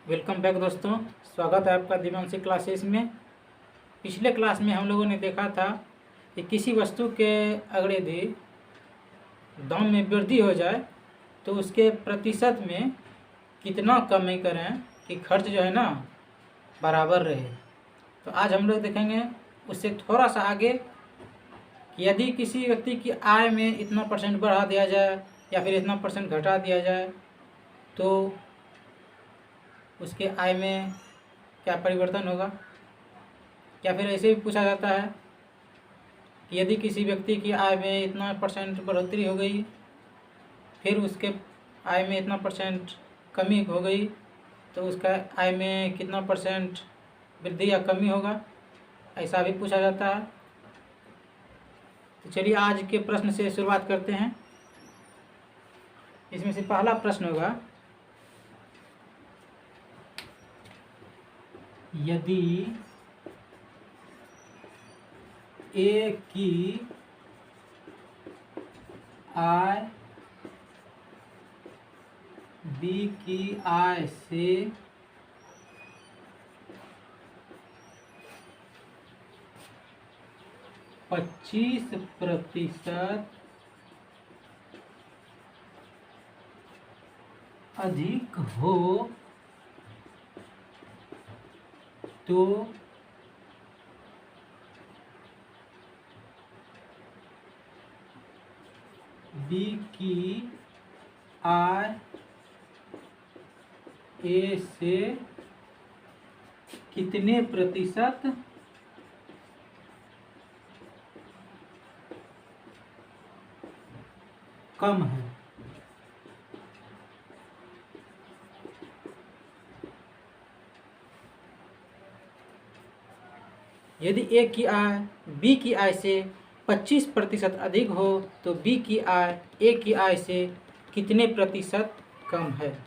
Welcome back दोस्तों। स्वागत है आपका दिव्यांशी क्लासेस में। पिछले क्लास में हम लोगों ने देखा था कि किसी वस्तु के अगर यदि दाम में वृद्धि हो जाए तो उसके प्रतिशत में कितना कमी करें कि खर्च जो है ना बराबर रहे। तो आज हम लोग देखेंगे उससे थोड़ा सा आगे कि यदि किसी व्यक्ति की आय में इतना परसेंट बढ़ा दिया जाए या फिर इतना परसेंट घटा दिया जाए तो उसके आय में क्या परिवर्तन होगा। या फिर ऐसे भी पूछा जाता है कि यदि किसी व्यक्ति की आय में इतना परसेंट बढ़ोतरी हो गई फिर उसके आय में इतना परसेंट कमी हो गई तो उसका आय में कितना परसेंट वृद्धि या कमी होगा, ऐसा भी पूछा जाता है। तो चलिए आज के प्रश्न से शुरुआत करते हैं। इसमें से पहला प्रश्न होगा, यदि ए की आय बी की आय से 25% अधिक हो तो बी की आय ए से कितने प्रतिशत कम है। यदि ए की आय बी की आय से 25% अधिक हो तो बी की आय ए की आय से कितने प्रतिशत कम है।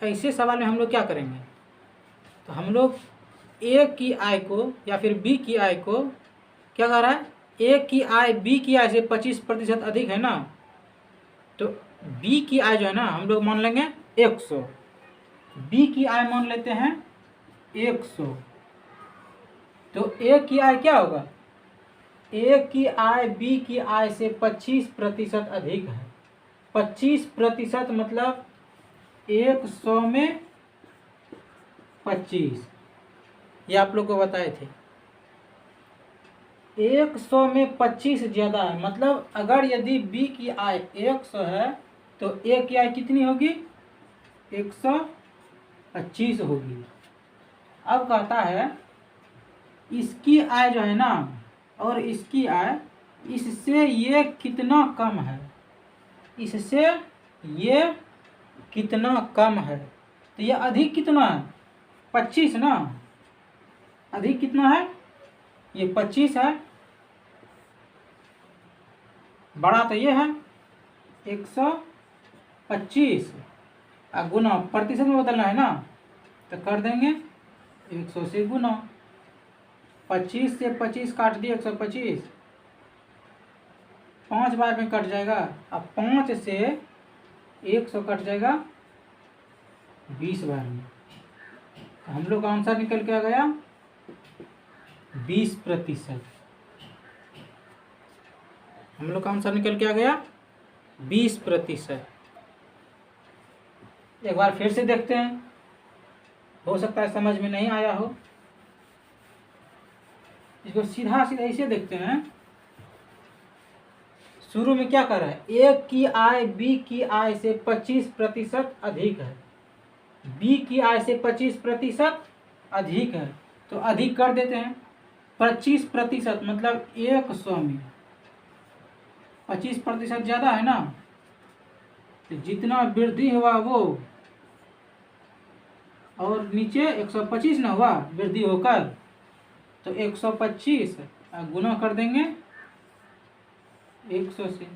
ऐसे सवाल में हम लोग क्या करेंगे, तो हम लोग ए की आय को या फिर बी की आय को क्या कर रहा है, ए की आय बी की आय से 25% अधिक है ना, तो बी की आय जो है ना हम लोग मान लेंगे 100, बी की आय मान लेते हैं 100, तो ए की आय क्या होगा, ए की आय बी की आय से 25% अधिक है। 25% मतलब 100 में 25, ये आप लोग को बताए थे। 100 में 25 ज़्यादा है, मतलब अगर यदि बी की आय 100 है तो ए की आय कितनी होगी, 125 होगी। अब कहता है इसकी आय जो है ना और इसकी आय, इससे ये कितना कम है, इससे ये कितना कम है। तो ये अधिक कितना है, 25 ना, अधिक कितना है, ये 25 है, बड़ा तो ये है 125, गुना प्रतिशत में बदलना है ना, तो कर देंगे 100 से गुना, 25 से 25 काट दिए 125, 5 बार में कट जाएगा। अब 5 से 100 कट जाएगा 20 बार में, तो हम लोग का आंसर निकल के आ गया 20%। हम लोग का आंसर निकल के आ गया 20%। एक बार फिर से देखते हैं, हो सकता है समझ में नहीं आया हो। इसको सीधा सीधा ऐसे देखते हैं। शुरू में क्या कर रहा है, ए की आय बी की आय से 25% अधिक है, बी की आय से 25% अधिक है, तो अधिक कर देते हैं। 25% मतलब 100 में 25% ज़्यादा है ना, तो जितना वृद्धि हुआ वो, और नीचे 125 ना हुआ वृद्धि होकर, तो 125 गुना कर देंगे 100 से,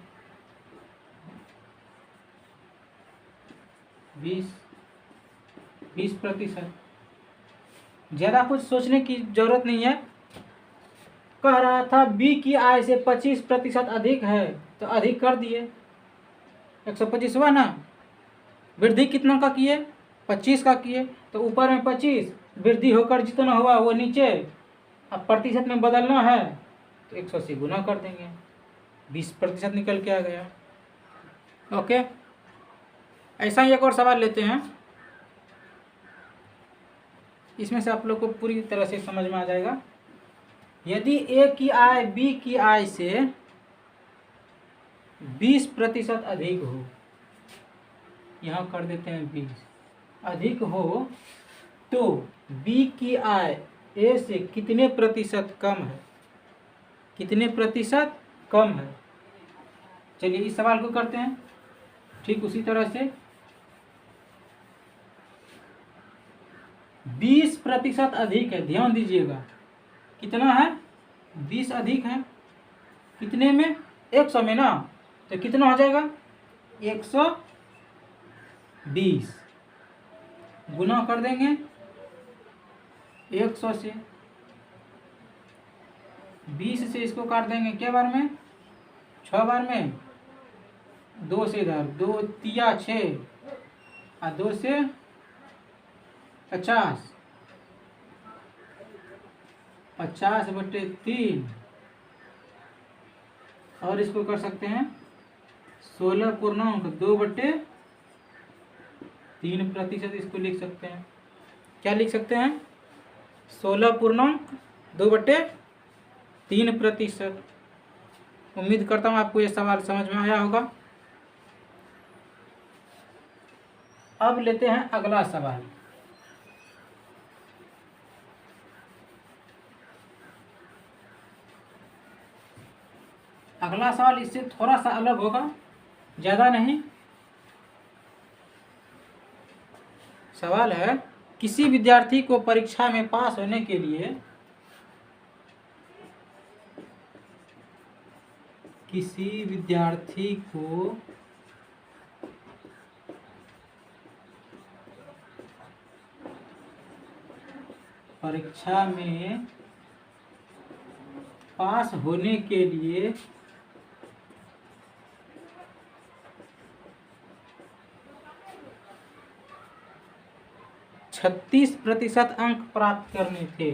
20%। ज़्यादा कुछ सोचने की जरूरत नहीं है। कह रहा था बी की आय से 25% अधिक है, तो अधिक कर दिए, 125 हुआ ना, वृद्धि कितना का किए 25 का किए तो ऊपर में 25 वृद्धि होकर जितना हुआ वो नीचे, अब प्रतिशत में बदलना है तो 100 से गुना कर देंगे, 20% निकल के आ गया। ओके, ऐसा ही एक और सवाल लेते हैं, इसमें से आप लोग को पूरी तरह से समझ में आ जाएगा। यदि ए की आय बी की आय से 20% अधिक हो, यहाँ कर देते हैं 20 अधिक हो, तो बी की आय ए से कितने प्रतिशत कम है, कितने प्रतिशत कम है। चलिए इस सवाल को करते हैं। ठीक उसी तरह से 20% अधिक है, ध्यान दीजिएगा कितना है, 20 अधिक है, कितने में, 100 में ना, तो कितना हो जाएगा 120, गुना कर देंगे 100 से, 20 से इसको काट देंगे क्या बार में, 6 बार में, 2 से इधर, 2 तिया 6 और 2 से 50, 50/3, और इसको कर सकते हैं 16.2/3%, इसको लिख सकते हैं। क्या लिख सकते हैं, 16.2/3%। उम्मीद करता हूँ आपको ये सवाल समझ में आया होगा। अब लेते हैं अगला सवाल। अगला सवाल इससे थोड़ा सा अलग होगा, ज़्यादा नहीं। सवाल है, किसी विद्यार्थी को परीक्षा में पास होने के लिए परीक्षा में पास होने के लिए 36% अंक प्राप्त करने थे,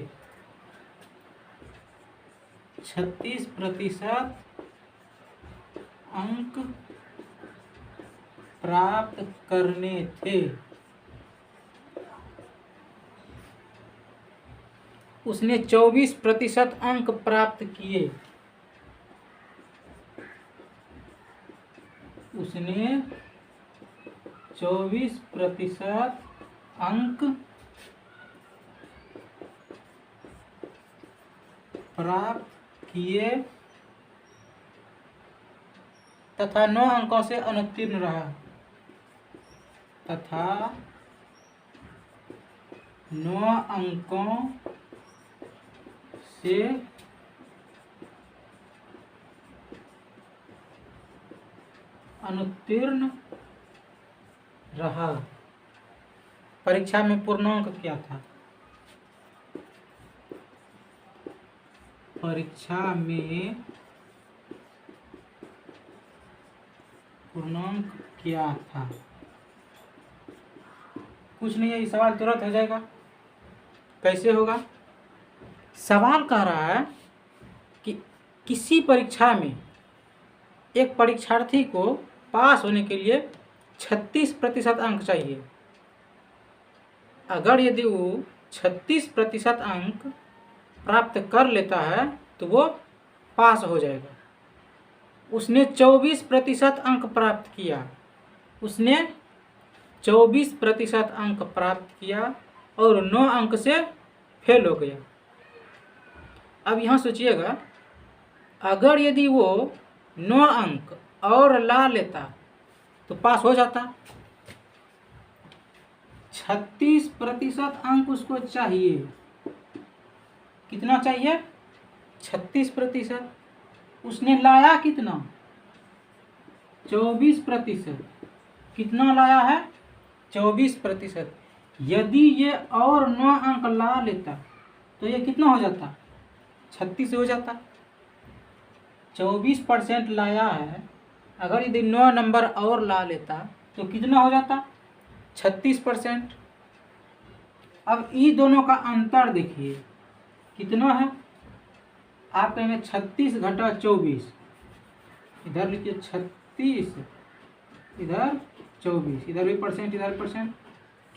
36% अंक प्राप्त करने थे, उसने 24% अंक प्राप्त किए, उसने 24% अंक प्राप्त किए तथा 9 अंकों से अनुत्तीर्ण रहा, तथा 9 अंकों से अनुत्तीर्ण रहा। परीक्षा में पूर्णांक क्या था, परीक्षा में पूर्णांक क्या था, कुछ नहीं है, ये सवाल तुरंत हो जाएगा। कैसे होगा, सवाल कह रहा है कि किसी परीक्षा में एक परीक्षार्थी को पास होने के लिए 36% अंक चाहिए। अगर यदि वो 36% अंक प्राप्त कर लेता है तो वो पास हो जाएगा। उसने 24% अंक प्राप्त किया, उसने 24% अंक प्राप्त किया और 9 अंक से फेल हो गया। अब यहाँ सोचिएगा, अगर यदि वो 9 अंक और ला लेता तो पास हो जाता। 36% अंक उसको चाहिए, कितना चाहिए, 36%। उसने लाया कितना, 24%। कितना लाया है, 24%। यदि ये और 9 अंक ला लेता तो ये कितना हो जाता, 36 हो जाता। 24% लाया है, अगर यदि 9 नंबर और ला लेता तो कितना हो जाता, 36%। अब ई दोनों का अंतर देखिए कितना है। आप कहेंगे 36 घटा 24, इधर लिखिए 36, इधर 24, इधर भी परसेंट इधर परसेंट,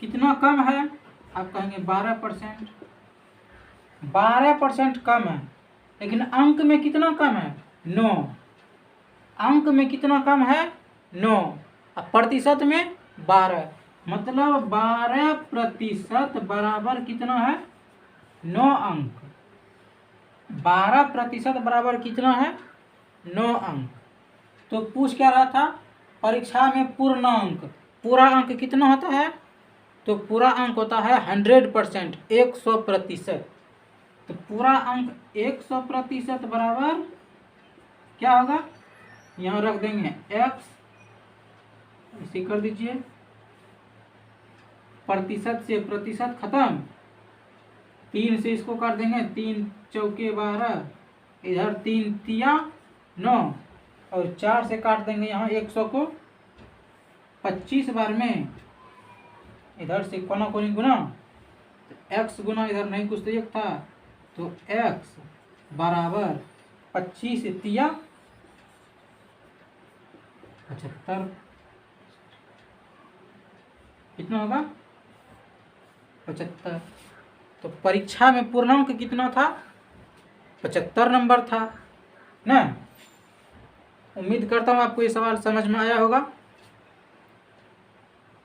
कितना कम है? आप कहेंगे 12%। 12% कम है, लेकिन अंक में कितना कम है? 9। अंक में कितना कम है? 9। अब प्रतिशत में 12, मतलब 12% बराबर कितना है? 9 अंक। 12% बराबर कितना है? 9 अंक। तो पूछ क्या रहा था? परीक्षा में पूर्णांक, पूरा अंक कितना होता है? तो पूरा अंक होता है 100%, 100%। तो पूरा अंक 100% बराबर क्या होगा? यहाँ रख देंगे x, इसी कर दीजिए, प्रतिशत से प्रतिशत खत्म, 3 से इसको कर देंगे, 3 चौके 12, इधर 3 तिया 9, और 4 से काट देंगे यहाँ 100 को 25 बार में, इधर से कोना कोनी गुना, तो x गुना इधर नहीं कुछ तो एक था, तो x बराबर 25 तिया 75, कितना होगा? 75। तो परीक्षा में पूर्णांक कितना था? 75 नंबर था ना। उम्मीद करता हूँ आपको ये सवाल समझ में आया होगा।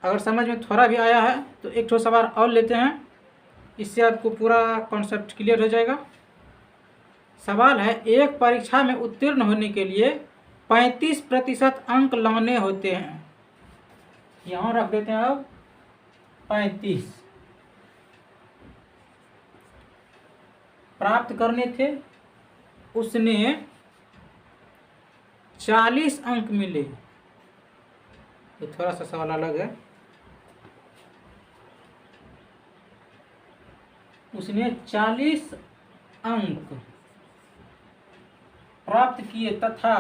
अगर समझ में थोड़ा भी आया है तो एक ठो सवाल और लेते हैं, इससे आपको पूरा कॉन्सेप्ट क्लियर हो जाएगा। सवाल है, एक परीक्षा में उत्तीर्ण होने के लिए 35% अंक लाने होते हैं। यहाँ रख देते हैं अब 35 प्राप्त करने थे, उसने 40 अंक मिले। ये थोड़ा सा सवाल अलग है। उसने 40 अंक प्राप्त किए तथा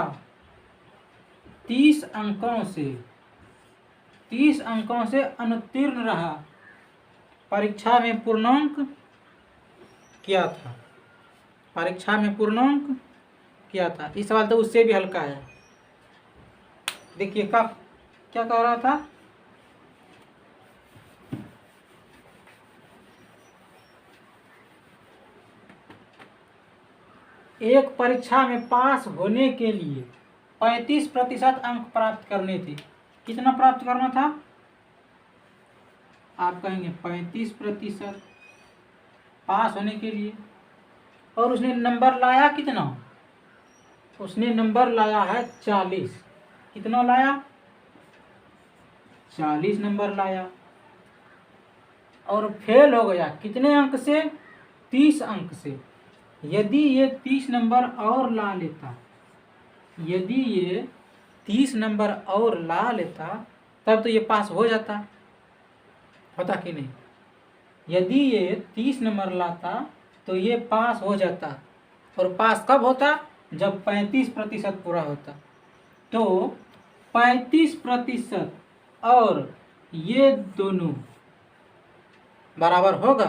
30 अंकों से अनुत्तीर्ण रहा। परीक्षा में पूर्णांक क्या था? परीक्षा में पूर्णांक क्या था? इस सवाल तो उससे भी हल्का है। देखिए क्या कह रहा था? एक परीक्षा में पास होने के लिए 35% अंक प्राप्त करने थे। कितना प्राप्त करना था? आप कहेंगे 35% पास होने के लिए, और उसने नंबर लाया कितना? उसने नंबर लाया है 40। कितना लाया? 40 नंबर लाया, और फेल हो गया कितने अंक से? 30 अंक से। यदि ये 30 नंबर और ला लेता, यदि ये 30 नंबर और ला लेता तब तो ये पास हो जाता, होता कि नहीं? यदि ये 30 नंबर लाता तो ये पास हो जाता, और पास कब होता? जब 35% पूरा होता। तो 35% और ये दोनों बराबर होगा?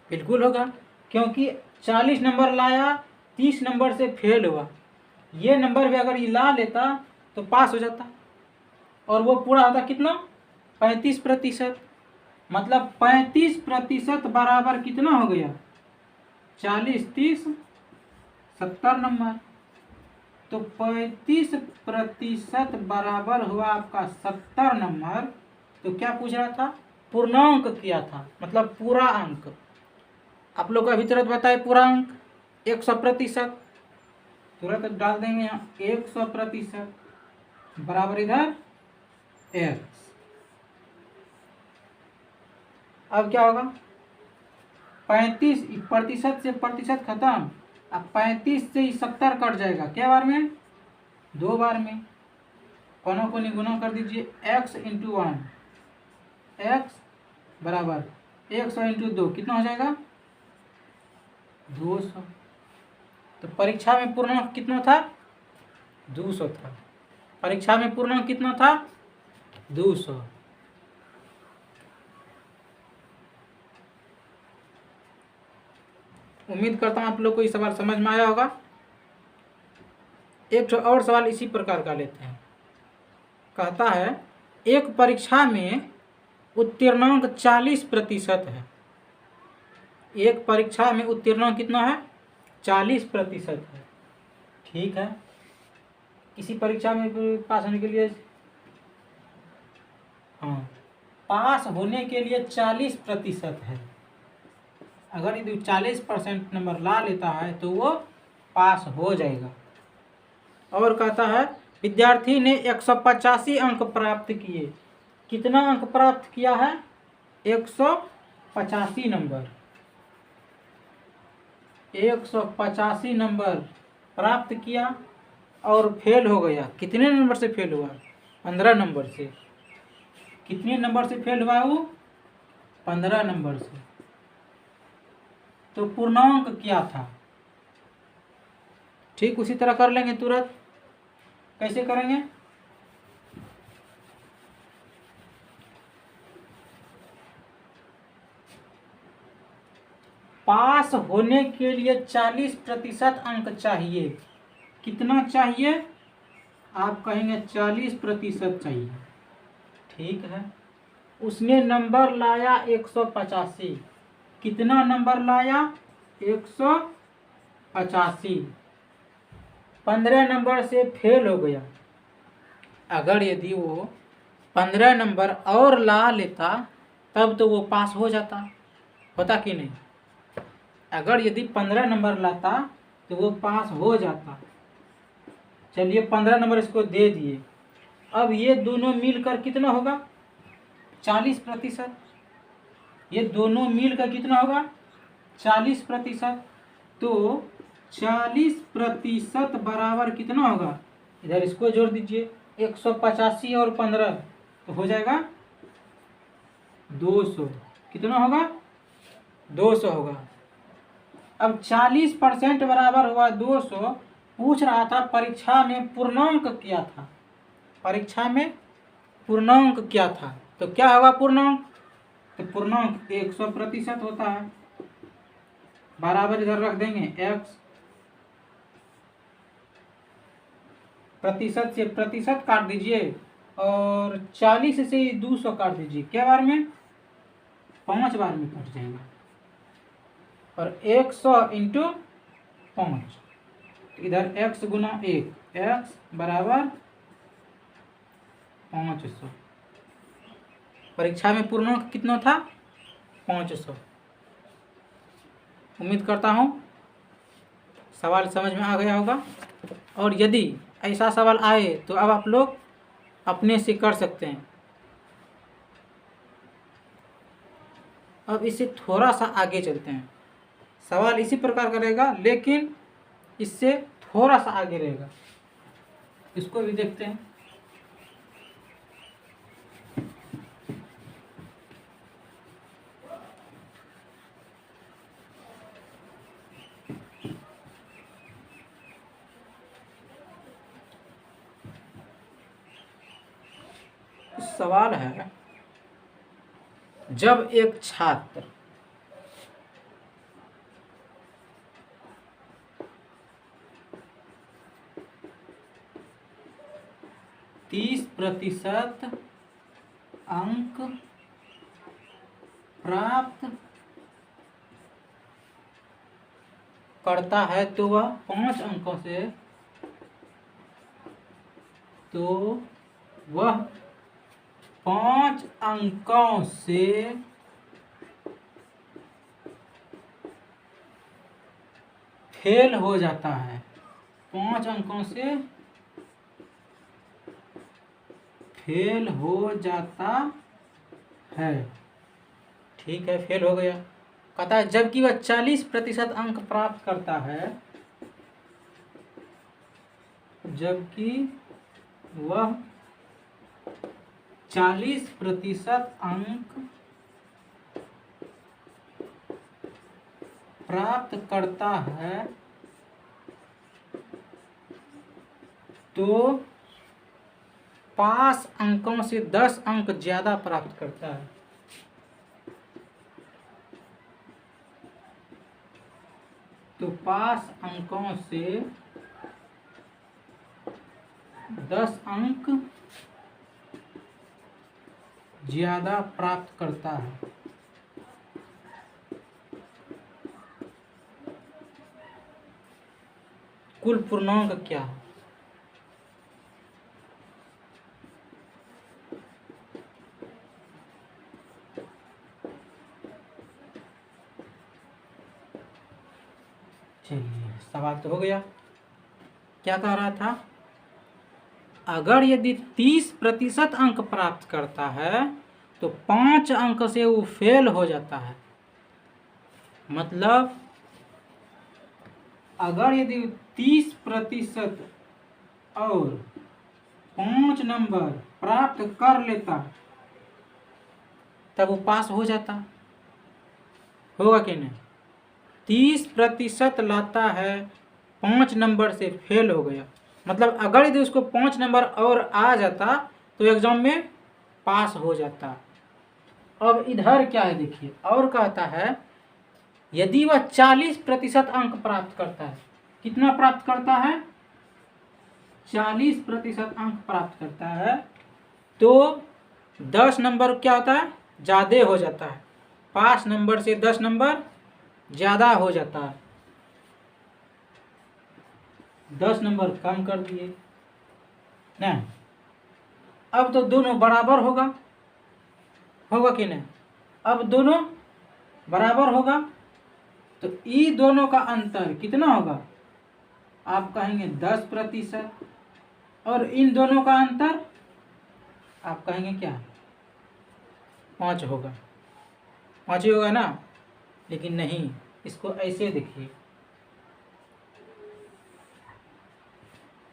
बिल्कुल होगा, क्योंकि 40 नंबर लाया, 30 नंबर से फेल हुआ। ये नंबर भी अगर ये ला लेता तो पास हो जाता, और वो पूरा होता कितना? 35%। मतलब 35% बराबर कितना हो गया? 40, 30, 70 नंबर। तो 35% बराबर हुआ आपका 70 नंबर। तो क्या पूछ रहा था? पूर्णांक किया था, मतलब पूरा अंक। आप लोग अभी तुरंत बताए पूरा अंक 100%, तुरंत डाल देंगे यहाँ 100% बराबर इधर x। अब क्या होगा? 35% से प्रतिशत खत्म। अब 35 से 70 कट जाएगा, क्या बार में? 2 बार में। कोनों को निगुना कर दीजिए, x इंटू 1, x बराबर 100 इंटू 2, कितना हो जाएगा? 200। तो परीक्षा में पूर्णांक कितना था? 200 था। परीक्षा में पूर्णांक कितना था? 200। उम्मीद करता हूँ आप लोग को ये सवाल समझ में आया होगा। एक और सवाल इसी प्रकार का लेते हैं। कहता है एक परीक्षा में उत्तीर्णांक 40% है। एक परीक्षा में उत्तीर्णांक कितना है? 40% है। ठीक है, किसी परीक्षा में पास होने के लिए, हाँ, पास होने के लिए 40% है। अगर यदि 40% नंबर ला लेता है तो वो पास हो जाएगा। और कहता है विद्यार्थी ने 185 अंक प्राप्त किए। कितना अंक प्राप्त किया है? 185 नंबर। 185 नंबर प्राप्त किया और फेल हो गया। कितने नंबर से फेल हुआ? 15 नंबर से। कितने नंबर से फेल हुआ वो? 15 नंबर से। तो पूर्णांक क्या था? ठीक उसी तरह कर लेंगे तुरंत। कैसे करेंगे? पास होने के लिए 40% अंक चाहिए। कितना चाहिए? आप कहेंगे 40% चाहिए। ठीक है, उसने नंबर लाया 185। कितना नंबर लाया? 185। 15 नंबर से फेल हो गया। अगर यदि वो 15 नंबर और ला लेता तब तो वो पास हो जाता, होता कि नहीं? अगर यदि 15 नंबर लाता तो वो पास हो जाता। चलिए 15 नंबर इसको दे दिए। अब ये दोनों मिलकर कितना होगा? 40%। ये दोनों मिलकर कितना होगा? 40%। तो 40% बराबर कितना होगा? इधर इसको जोड़ दीजिए, 185 और 15 तो हो जाएगा 200। कितना होगा? 200 होगा। अब 40% बराबर हुआ 200। पूछ रहा था परीक्षा में पूर्णांक क्या था? परीक्षा में पूर्णांक क्या था? तो क्या होगा पूर्णांक? तो पूर्णांक 100% होता है। बराबर इधर रख देंगे x, प्रतिशत से प्रतिशत काट दीजिए और 40 से 200 काट दीजिए। क्या बार में? 5 बार में कट जाएगा। और 100 इंटू 5, इधर x गुना 1, x बराबर 500। परीक्षा में पूर्णांक कितना था? 500। उम्मीद करता हूँ सवाल समझ में आ गया होगा। और यदि ऐसा सवाल आए तो अब आप लोग अपने से कर सकते हैं। अब इससे थोड़ा सा आगे चलते हैं। सवाल इसी प्रकार का रहेगा लेकिन इससे थोड़ा सा आगे रहेगा। इसको भी देखते हैं। सवाल है, जब एक छात्र तीस प्रतिशत अंक प्राप्त करता है तो वह 5 अंकों से फेल हो जाता है। 5 अंकों से फेल हो जाता है। ठीक है, फेल हो गया। कहता है जबकि वह 40% अंक प्राप्त करता है, जबकि वह 40% अंक प्राप्त करता है तो पास अंकों से 10 अंक ज्यादा प्राप्त करता है। तो पास अंकों से 10 अंक ज्यादा प्राप्त करता है। कुल पूर्णांक क्या है? चलिए सवाल तो हो गया। क्या कह रहा था? अगर यदि 30% अंक प्राप्त करता है तो 5 अंक से वो फेल हो जाता है। मतलब अगर यदि 30% और 5 नंबर प्राप्त कर लेता तब वो पास हो जाता। होगा कि नहीं? 30% लाता है, 5 नंबर से फेल हो गया, मतलब अगर यदि उसको 5 नंबर और आ जाता तो एग्जाम में पास हो जाता। अब इधर क्या है देखिए, और कहता है यदि वह 40% अंक प्राप्त करता है। कितना प्राप्त करता है? 40% अंक प्राप्त करता है तो 10 नंबर क्या होता है? ज़्यादा हो जाता है। 5 नंबर से 10 नंबर ज़्यादा हो जाता है। 10 नंबर कम कर दिए ना। अब तो दोनों बराबर होगा कि नहीं? अब दोनों बराबर होगा तो ये दोनों का अंतर कितना होगा? आप कहेंगे 10%, और इन दोनों का अंतर आप कहेंगे क्या? 5 होगा। 5 ही होगा ना। लेकिन नहीं, इसको ऐसे देखिए।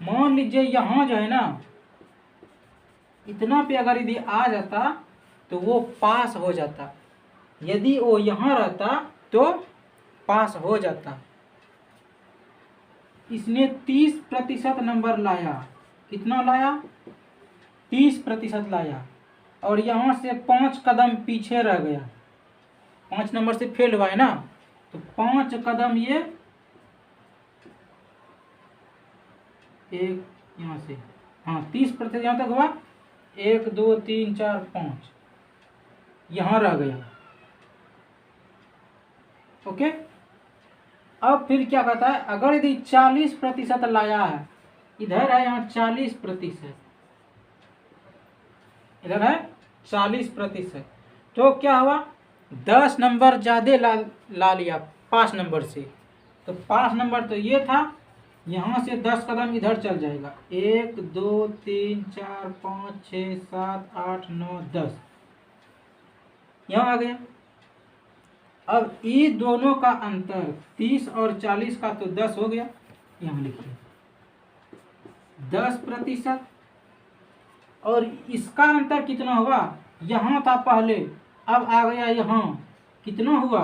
मान लीजिए यहाँ जो है ना, इतना पे अगर यदि आ जाता तो वो पास हो जाता। यदि वो यहाँ रहता तो पास हो जाता। इसने 30% नंबर लाया। कितना लाया? 30% लाया, और यहाँ से 5 कदम पीछे रह गया। 5 नंबर से फेल हुआ है ना, तो 5 कदम ये एक यहाँ से, हाँ 30% यहाँ तक हुआ। 1 2 3 4 5 यहाँ रह गया। ओके। अब फिर क्या कहता है? अगर यदि 40% लाया है, इधर है यहाँ 40%, इधर है 40%, तो क्या हुआ? 10 नंबर ज्यादा ला लिया 5 नंबर से। तो 5 नंबर तो ये था, यहाँ से 10 कदम इधर चल जाएगा। 1 2 3 4 5 6 7 8 9 10 यहाँ आ गया। अब ये दोनों का अंतर 30 और 40 का तो 10 हो गया। यहाँ लिखिए 10%, और इसका अंतर कितना होगा? यहाँ था पहले, अब आ गया यहाँ। कितना हुआ?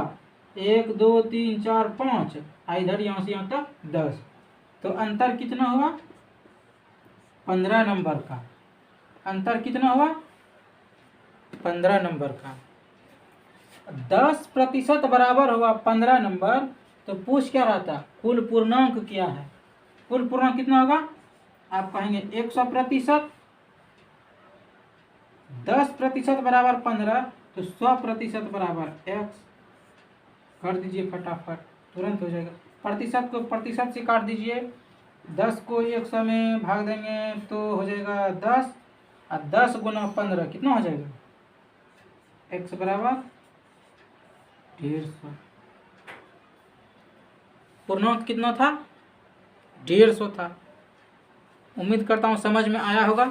1 2 3 4 5, इधर यहाँ से यहाँ तक 10, तो अंतर कितना हुआ? 15 नंबर का अंतर। कितना हुआ? 15 नंबर का। 10% बराबर होगा 15 नंबर, तो पूछ क्या रहा था? कुल पूर्णांक क्या है? कुल पूर्णांक कितना होगा? आप कहेंगे 100%। 10% बराबर 15, तो 100% बराबर x। कर दीजिए फटाफट, तुरंत हो जाएगा। प्रतिशत को प्रतिशत से काट दीजिए। 10 को 100 में भाग देंगे तो हो जाएगा 10, और 10 गुना 15 कितना हो जाएगा? x बराबर 150। पूर्णांक कितना था? 150 था। उम्मीद करता हूँ समझ में आया होगा।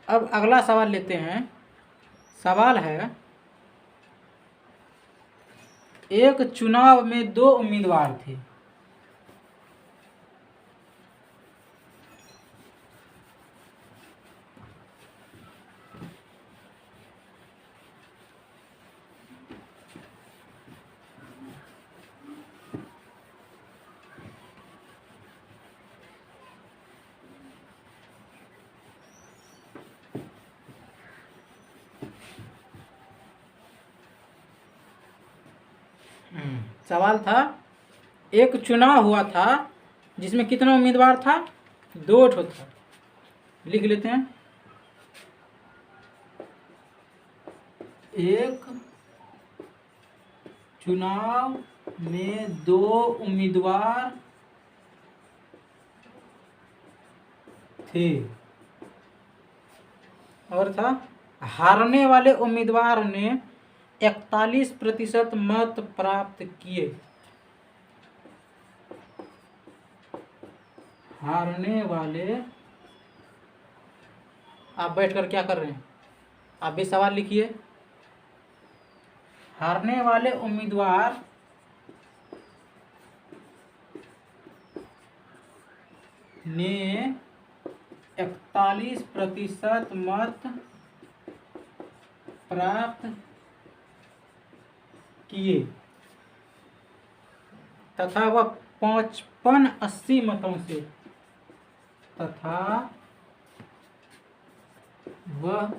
अब अगला सवाल लेते हैं। सवाल है, एक चुनाव में 2 उम्मीदवार थे। सवाल था एक चुनाव हुआ था जिसमें कितना उम्मीदवार था, 2 ठो था। लिख लेते हैं, एक चुनाव में 2 उम्मीदवार थे और था हारने वाले उम्मीदवार ने 41% मत प्राप्त किए। हारने वाले, आप बैठकर क्या कर रहे हैं, आप भी सवाल लिखिए। हारने वाले उम्मीदवार ने 41% मत प्राप्त किए तथा वह 5580 मतों से तथा वह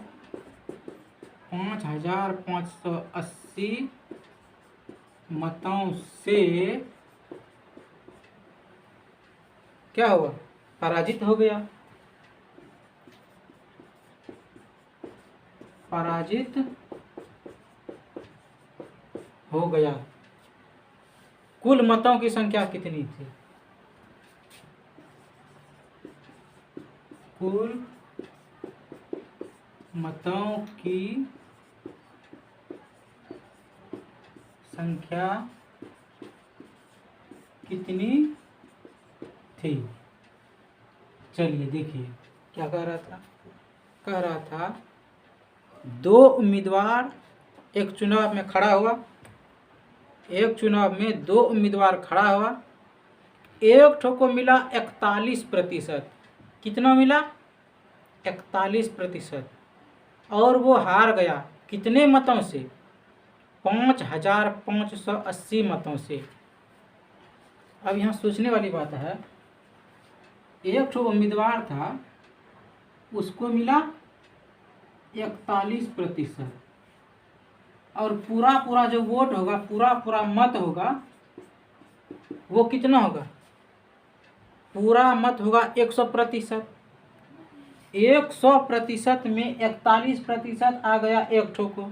5580 मतों से क्या हुआ, पराजित हो गया। पराजित हो गया। कुल मतों की संख्या कितनी थी, कुल मतों की संख्या कितनी थी। चलिए देखिए क्या कह रहा था, कह रहा था 2 उम्मीदवार एक चुनाव में खड़ा हुआ, एक चुनाव में 2 उम्मीदवार खड़ा हुआ, एक ठो को मिला 41%। कितना मिला, 41%, और वो हार गया कितने मतों से, 5580 मतों से। अब यहाँ सोचने वाली बात है, एक ठो उम्मीदवार था उसको मिला 41%, और पूरा जो वोट होगा, पूरा मत होगा, वो कितना होगा, पूरा मत होगा 100%। 100% में 41% आ गया एक ठो को,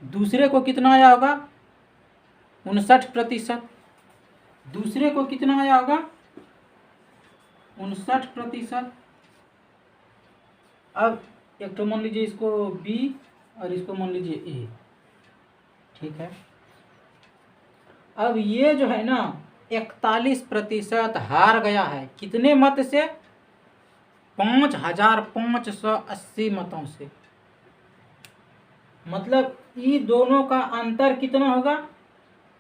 दूसरे को कितना आया होगा, 59%। दूसरे को कितना आया होगा, 59%। अब एक तो मान लीजिए इसको बी और इसको मान लीजिए ए, ठीक है। अब ये जो है ना 41% हार गया है, कितने मत से, 5580 मतों से। मतलब ये दोनों का अंतर कितना होगा,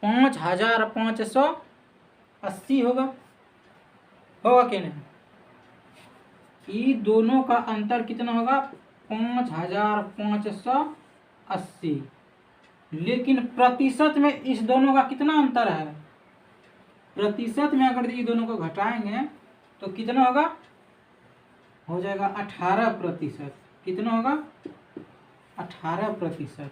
5580 होगा कि नहीं। ये दोनों का अंतर कितना होगा, 5580। लेकिन प्रतिशत में इस दोनों का कितना अंतर है, प्रतिशत में अगर ये दोनों को घटाएंगे तो कितना होगा, हो जाएगा 18%। कितना होगा, 18%।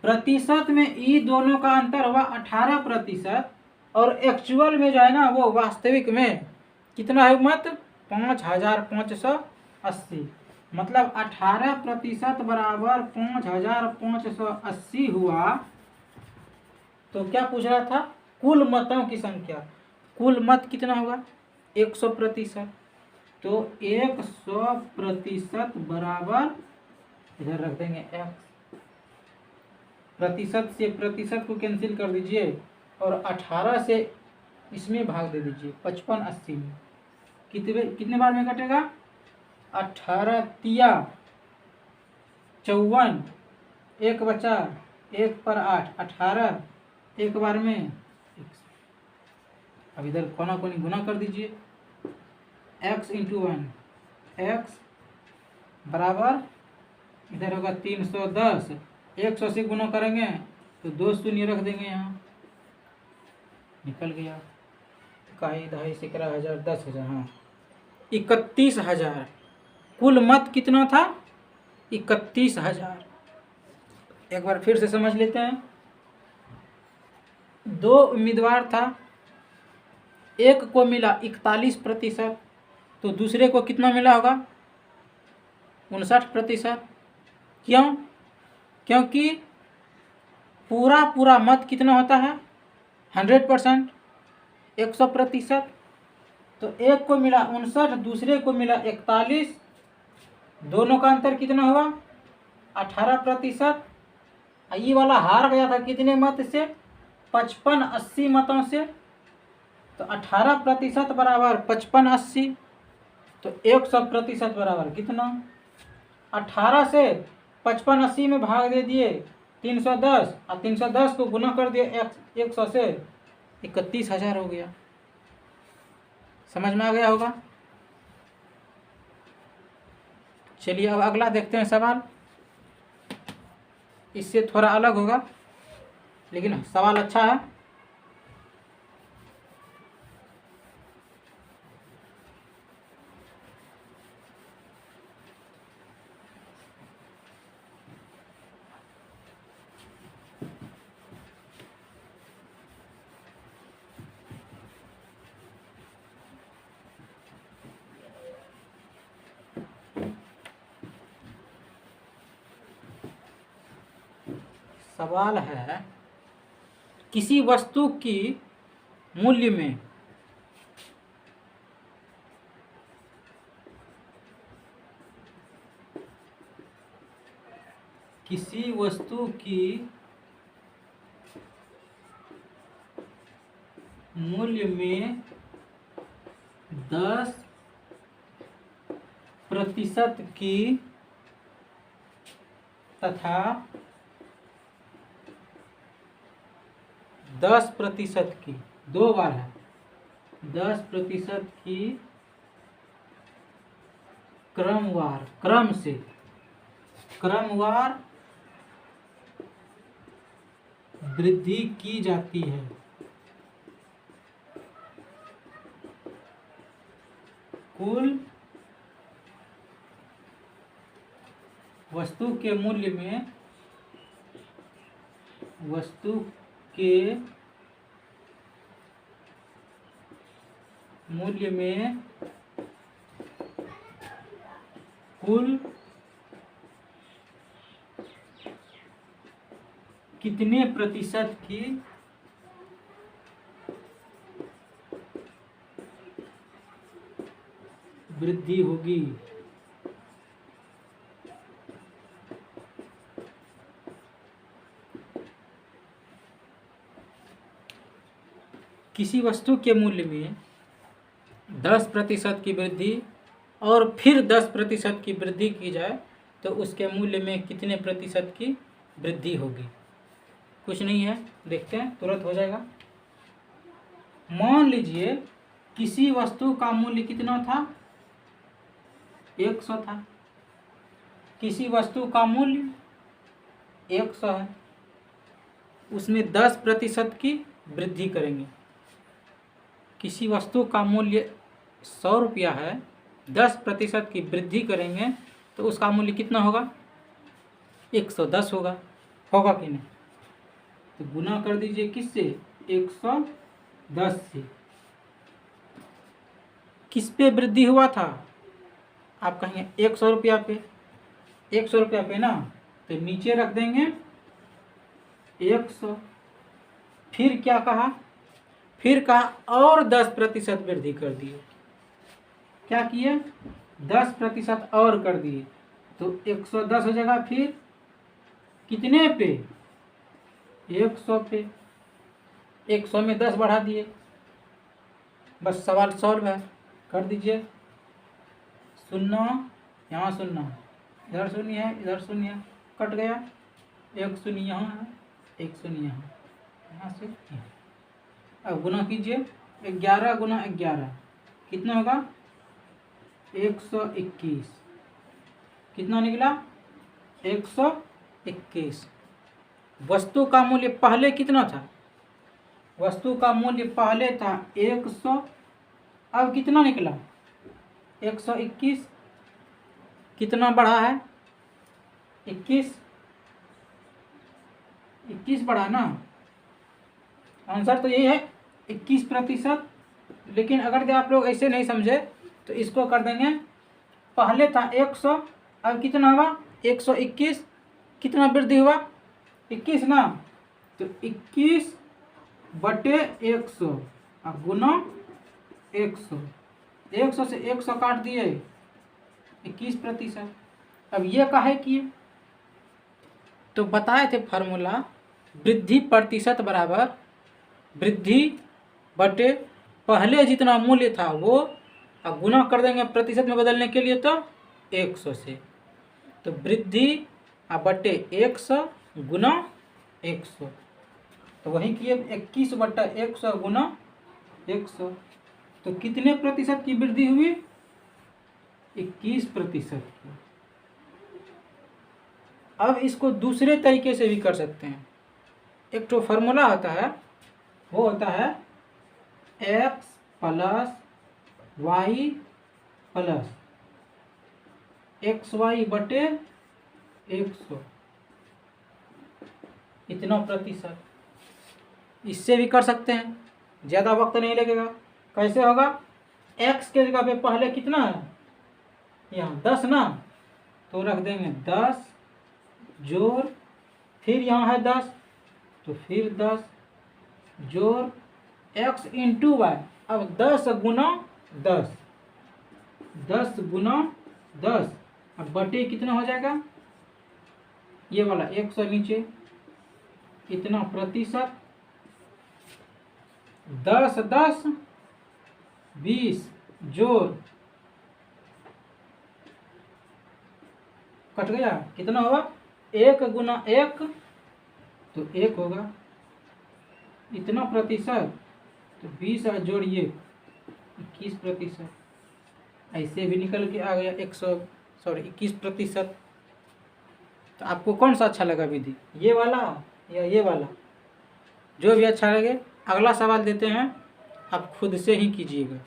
प्रतिशत में ये दोनों का अंतर हुआ 18%, और एक्चुअल में जो है ना वो वास्तविक में कितना है मत, 5580। मतलब 18% बराबर 5580 हुआ। तो क्या पूछ रहा था, कुल मतों की संख्या। कुल मत कितना होगा, 100%। तो 100% बराबर, इधर रख देंगे x, प्रतिशत से प्रतिशत को कैंसिल कर दीजिए और 18 से इसमें भाग दे दीजिए, 5580 में कितने बार में कटेगा, 18 तिया 54, 1 बचा, 1 पर 8, 18 एक बार में। अब इधर कोना कोनी गुना कर दीजिए, x इंटू 1, x बराबर इधर होगा 310, 100 से गुना करेंगे तो 2 शून्य रख देंगे, यहाँ निकल गया, इकाई दहाई सैकड़ा हजार 10,000, हाँ 31,000। कुल मत कितना था, 31,000। एक बार फिर से समझ लेते हैं, दो उम्मीदवार था, एक को मिला 41%, तो दूसरे को कितना मिला होगा? 59%। क्यों? क्योंकि पूरा पूरा मत कितना होता है? 100%, 100%। तो एक को मिला 59, दूसरे को मिला 41, दोनों का अंतर कितना हुआ? 18%। ये वाला हार गया था कितने मत से? 55-80 मतों से। तो 18% बराबर 55-80, तो 100% बराबर कितना? 18 से 55-80 में भाग दे दिए 310, और 310 को गुना कर दिए 100 से, 31,000 हो गया। समझ में आ गया होगा? चलिए अब अगला देखते हैं सवाल। इससे थोड़ा अलग होगा, लेकिन सवाल अच्छा है। सवाल है, किसी वस्तु की मूल्य में किसी वस्तु की मूल्य में 10% की तथा 10% की, दो बार है, 10% की क्रमवार, क्रम से क्रमवार वृद्धि की जाती है, कुल वस्तु के मूल्य में, वस्तु के मूल्य में कुल कितने प्रतिशत की वृद्धि होगी? किसी वस्तु के मूल्य में 10% की वृद्धि और फिर 10% की वृद्धि की जाए तो उसके मूल्य में कितने प्रतिशत की वृद्धि होगी? कुछ नहीं है, देखते हैं, तुरंत हो जाएगा। मान लीजिए किसी वस्तु का मूल्य कितना था? 100 था। किसी वस्तु का मूल्य 100 है, उसमें 10% की वृद्धि करेंगे। किसी वस्तु का मूल्य 100 रुपया है, 10% की वृद्धि करेंगे तो उसका मूल्य कितना होगा? 110 होगा। होगा कि नहीं? तो गुना कर दीजिए किससे? 110 से। किस पे वृद्धि हुआ था? आप कहेंगे 100 रुपया पे, 100 रुपया पे ना, तो नीचे रख देंगे 100। फिर क्या कहा? फिर कहा और 10% वृद्धि कर दिए। क्या किए? 10% और कर दिए, तो 110 हो जाएगा। फिर कितने पे? 100 पे। 100 में 10 बढ़ा दिए, बस सवाल सॉल्व है। कर दीजिए। शून्य यहाँ, शून्य इधर, शून्य है इधर, शून्य है, कट गया। एक शून्य यहाँ है, एक शून्य यहाँ, यहाँ से यहाँ। अब गुना कीजिए, 11 गुना 11 कितना होगा? 121। कितना निकला? 121। वस्तु का मूल्य पहले कितना था? वस्तु का मूल्य पहले था 100, अब कितना निकला? 121। कितना बढ़ा है? 21 बढ़ा ना। आंसर तो यही है 21%। लेकिन अगर आप लोग ऐसे नहीं समझे तो इसको कर देंगे, पहले था 100, अब कितना हुआ 121, कितना वृद्धि हुआ 21 ना, तो 21/100 गुना 100, 100 से 100 काट दिए 21%। अब ये काहे किए, तो बताए थे फार्मूला, वृद्धि प्रतिशत बराबर वृद्धि बटे पहले जितना मूल्य था वो, अब गुना कर देंगे प्रतिशत में बदलने के लिए तो 100 से, तो वृद्धि बटे 100 गुना 100, तो वही किए 21/100 गुना 100, तो कितने प्रतिशत की वृद्धि हुई 21% की। अब इसको दूसरे तरीके से भी कर सकते हैं। एक तो फार्मूला होता है, वो होता है x plus y plus xy बटे 100 इतना प्रतिशत। इससे भी कर सकते हैं, ज़्यादा वक्त नहीं लगेगा। कैसे होगा, x के जगह पे पहले कितना है यहाँ 10 ना, तो रख देंगे 10 जोड़, फिर यहाँ है 10 तो फिर 10 जोड़ x इंटू वाई। अब 10 गुना 10, 10 गुना 10, अब बटे कितना हो जाएगा ये वाला 100 नीचे, इतना प्रतिशत, 10 10 20 जोड़ कट गया, कितना होगा 1 गुना 1 तो 1 होगा, इतना प्रतिशत, तो 20 जोड़िए 21%, ऐसे भी निकल के आ गया 21%। तो आपको कौन सा अच्छा लगा विधि, ये वाला या ये वाला, जो भी अच्छा लगे। अगला सवाल देते हैं, आप खुद से ही कीजिएगा।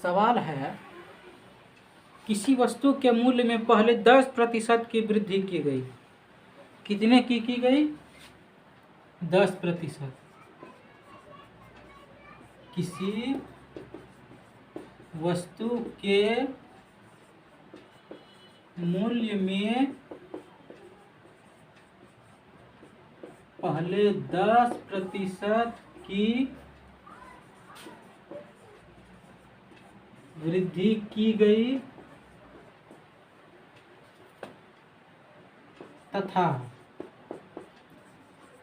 सवाल है, किसी वस्तु के मूल्य में पहले 10% की वृद्धि की गई, कितने की गई 10%। किसी वस्तु के मूल्य में पहले 10% की वृद्धि की गई तथा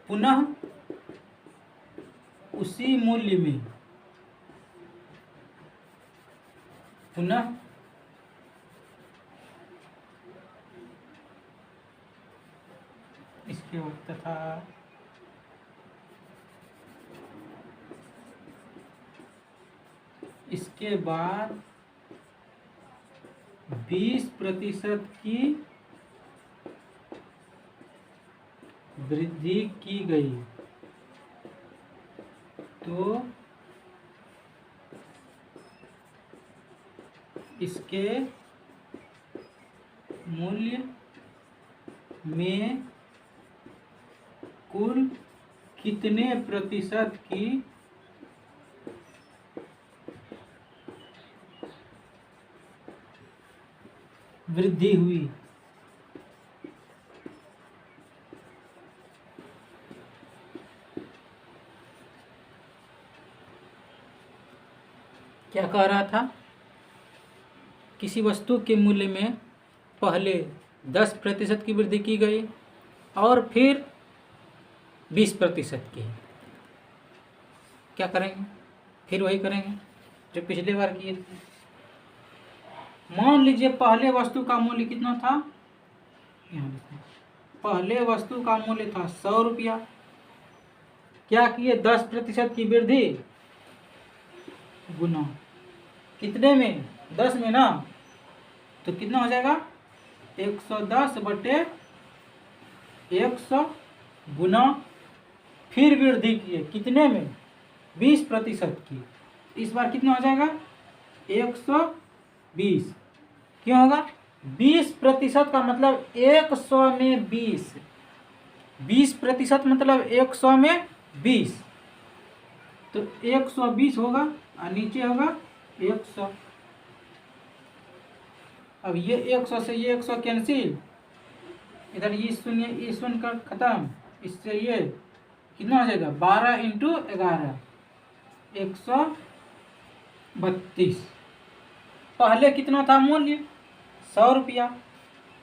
पुनः उसी मूल्य में पुनः इसके तथा इसके बाद 20% की वृद्धि की गई, तो इसके मूल्य में कुल कितने प्रतिशत की वृद्धि हुई। क्या कह रहा था, किसी वस्तु के मूल्य में पहले 10% की वृद्धि की गई और फिर 20% की। क्या करेंगे, फिर वही करेंगे जो पिछले बार किए थे। मान लीजिए पहले वस्तु का मूल्य कितना था, यहाँ लिखें, पहले वस्तु का मूल्य था 100 रुपया, क्या किए 10% की वृद्धि गुना कितने में 10 में ना, तो कितना हो जाएगा 110 बटे 100 गुना फिर वृद्धि किए कितने में 20% की। इस बार कितना हो जाएगा 120। क्यों होगा 20% का मतलब 100 में 20% मतलब 100 में 20, तो 120 होगा और नीचे होगा 100। अब ये 100 से ये 100 कैंसिल, इधर ये शून्य का खत्म, इससे ये कितना हो जाएगा 12 इंटू 11 132। पहले कितना था मूल्य 100 रुपया,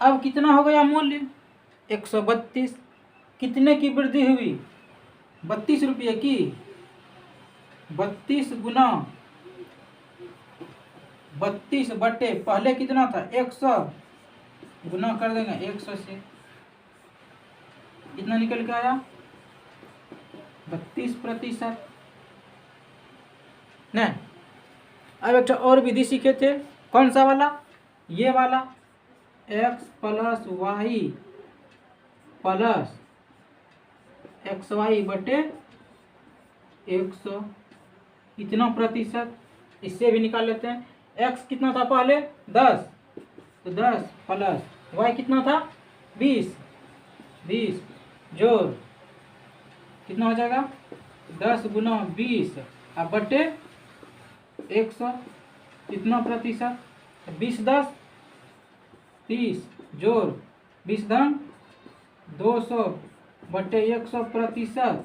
अब कितना हो गया मूल्य 132। कितने की वृद्धि हुई 32 रुपये की। 32 गुना 32 बटे पहले कितना था 100 गुना कर देंगे 100 से, कितना निकल के आया 32%। नहीं, अब एक और विधि सीखे थे, कौन सा वाला, ये वाला x plus y plus x y बटे 100 कितना प्रतिशत, इससे भी निकाल लेते हैं। x कितना था पहले 10, तो 10 प्लस y कितना था 20 जोड़ कितना हो जाएगा 10 गुना 20 अब बटे 100 कितना प्रतिशत, 20 10 30 जोड़ 20 धन 200 बटे 100%।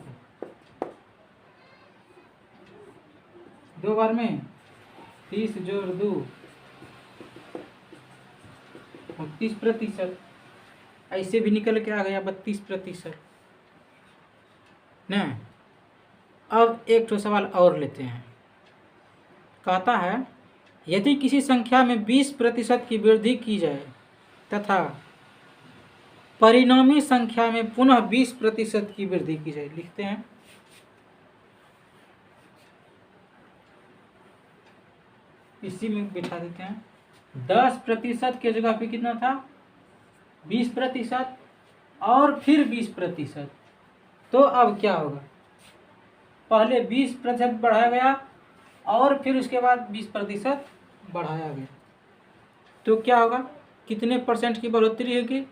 2 बार में 30 जोड़ 2 32%। ऐसे भी निकल के आ गया 32% ना। अब एक तो सवाल और लेते हैं, कहता है यदि किसी संख्या में 20% की वृद्धि की जाए तथा परिणामी संख्या में पुनः 20% की वृद्धि की जाए। लिखते हैं इसी में बिठा देते हैं। 10% के जगह पे कितना था 20% और फिर 20%, तो अब क्या होगा, पहले 20% बढ़ाया गया और फिर उसके बाद 20% बढ़ाया गया, तो क्या होगा, कितने परसेंट की बढ़ोतरी होगी,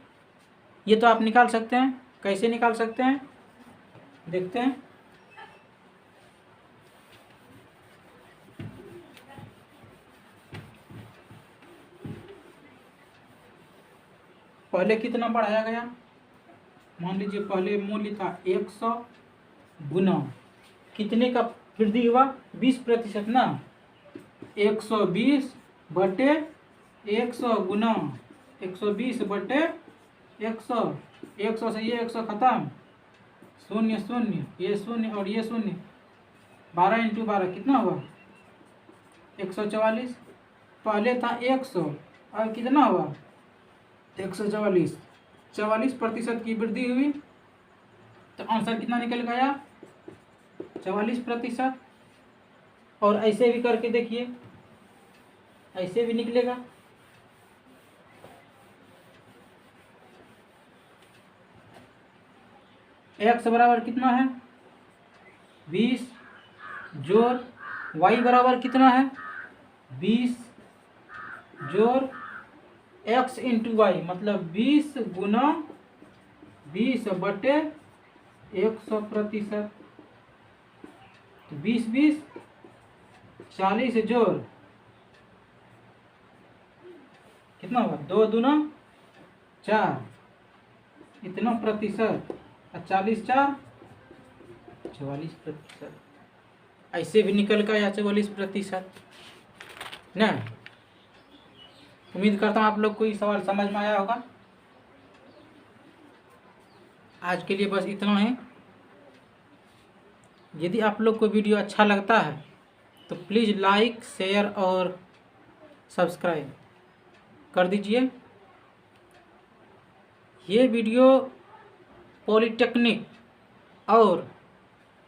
ये तो आप निकाल सकते हैं। कैसे निकाल सकते हैं देखते हैं। पहले कितना बढ़ाया गया, मान लीजिए पहले मूल्य था 100 गुना कितने का वृद्धि हुआ 20% ना, 120 बटे 100 गुना 120 बटे 100 से ये 100 खत्म, 0 0 ये 0 और ये 0, 12 इंटू 12 कितना हुआ 144। पहले था 100 और कितना हुआ 144, 44% की वृद्धि हुई, तो आंसर कितना निकल गया 44%। और ऐसे भी करके देखिए, ऐसे भी निकलेगा। x बराबर कितना है 20 जोड़ y बराबर कितना है 20 जोड़ x इंटू वाई, मतलब 20 गुना 20 बटे 100%। 20 20 40 जोड़ कितना हुआ 2 दूना 4, इतना प्रतिशत, 40 4 44%। ऐसे भी निकल का या 44% ना। उम्मीद करता हूँ आप लोग को ये सवाल समझ में आया होगा। आज के लिए बस इतना ही। यदि आप लोग को वीडियो अच्छा लगता है तो प्लीज़ लाइक शेयर और सब्सक्राइब कर दीजिए। ये वीडियो पॉलिटेक्निक और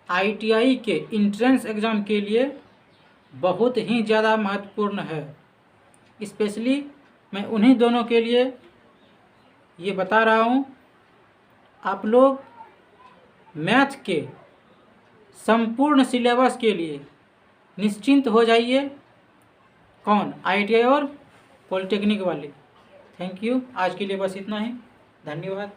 ITI के इंट्रेंस एग्ज़ाम के लिए बहुत ही ज़्यादा महत्वपूर्ण है। स्पेशली मैं उन्हीं दोनों के लिए ये बता रहा हूँ। आप लोग मैथ के संपूर्ण सिलेबस के लिए निश्चिंत हो जाइए। कौन? ITI और पॉलिटेक्निक वाले। Thank you. आज के लिए बस इतना ही। धन्यवाद।